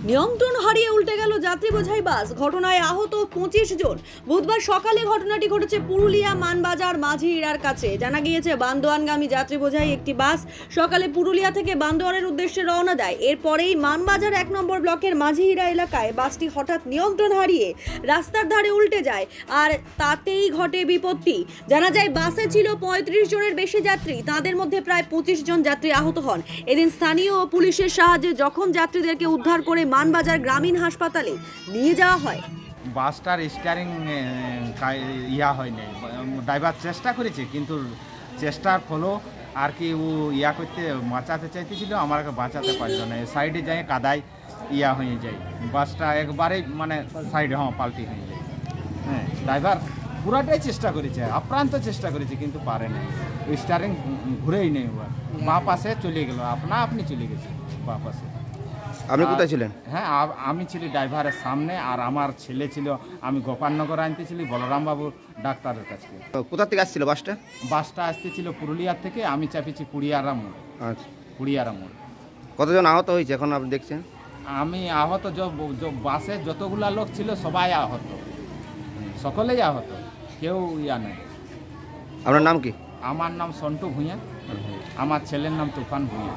নিয়ন্ত্রণ হারিয়ে উল্টে গেল যাত্রী বোঝাই বাস, ঘটনায় আহত 25 জন। বুধবার সকালে ঘটনাটি ঘটেছে পুরুলিয়া মানবাজার মাঝিহিরার কাছে। জানা গিয়েছে বান্দোয়ানগামী যাত্রী বোঝাই একটি বাস সকালে পুরুলিয়া থেকে বান্দোয়ানের উদ্দেশ্যে রওনা দেয়। এরপরেই মানবাজার 1 নম্বর ব্লকের মাঝিহিরা এলাকায় বাসটি হঠাৎ নিয়ন্ত্রণ হারিয়ে রাস্তার ধারে উল্টে যায়, আর তাতেই ঘটে বিপত্তি। জানা যায় বাসে ছিল 35 জনের বেশি যাত্রী, তাদের মধ্যে প্রায় 25 জন যাত্রী আহত হন। এদিন স্থানীয় ও পুলিশের সাহায্যে জখম যাত্রীদেরকে উদ্ধার করে মানবাজার গ্রামীণ হাসপাতালে নিয়ে যাওয়া হয়। বাসটার স্টিয়ারিং ইয়া হয়নি, ড্রাইভার চেষ্টা করেছে কিন্তু চেষ্টার ফলও আর কি ও ইয়া করতে বাঁচাতে চাইতেছিল, আমাকে বাঁচাতে পারল না। সাইডে যাই কাদায় ইয়া হয়ে যায়, বাসটা একবারেই মানে সাইডে পাল্টি হয়ে যায়। হ্যাঁ, ড্রাইভার পুরাটাই চেষ্টা করেছে, আপ্রান্ত চেষ্টা করেছে কিন্তু পারে না। স্টিয়ারিং ঘুরেই নেই, বাঁ পাশে চলে গেল, আপনি চলে গেছে বাঁ পাশে। আপনি কোথায় ছিলেন? হ্যাঁ, আমি ছিলি ড্রাইভারের সামনে, আর আমার ছেলে ছিল, আমি গোপালনগর আনতেছিলি বলরাম বাবু ডাক্তারের কাছে। কোথা থেকে আসছিল বাসটা? বাসটা আসতেছিল পুরুলিয়ার থেকে, আমি চাপিছি কুড়িয়ারা মোড়। আচ্ছা, কুড়িয়ারা মোড়। কতজন আহত হয়েছে এখন আপনি দেখছেন? আমি আহত, বাসে যতগুলা লোক ছিল সবাই আহত, সকলেই আহত, কেউ ইয়া নেই। আপনার নাম কি? আমার নাম সন্টু ভূঁইয়া, আমার ছেলের নাম তুফান ভূঁইয়া।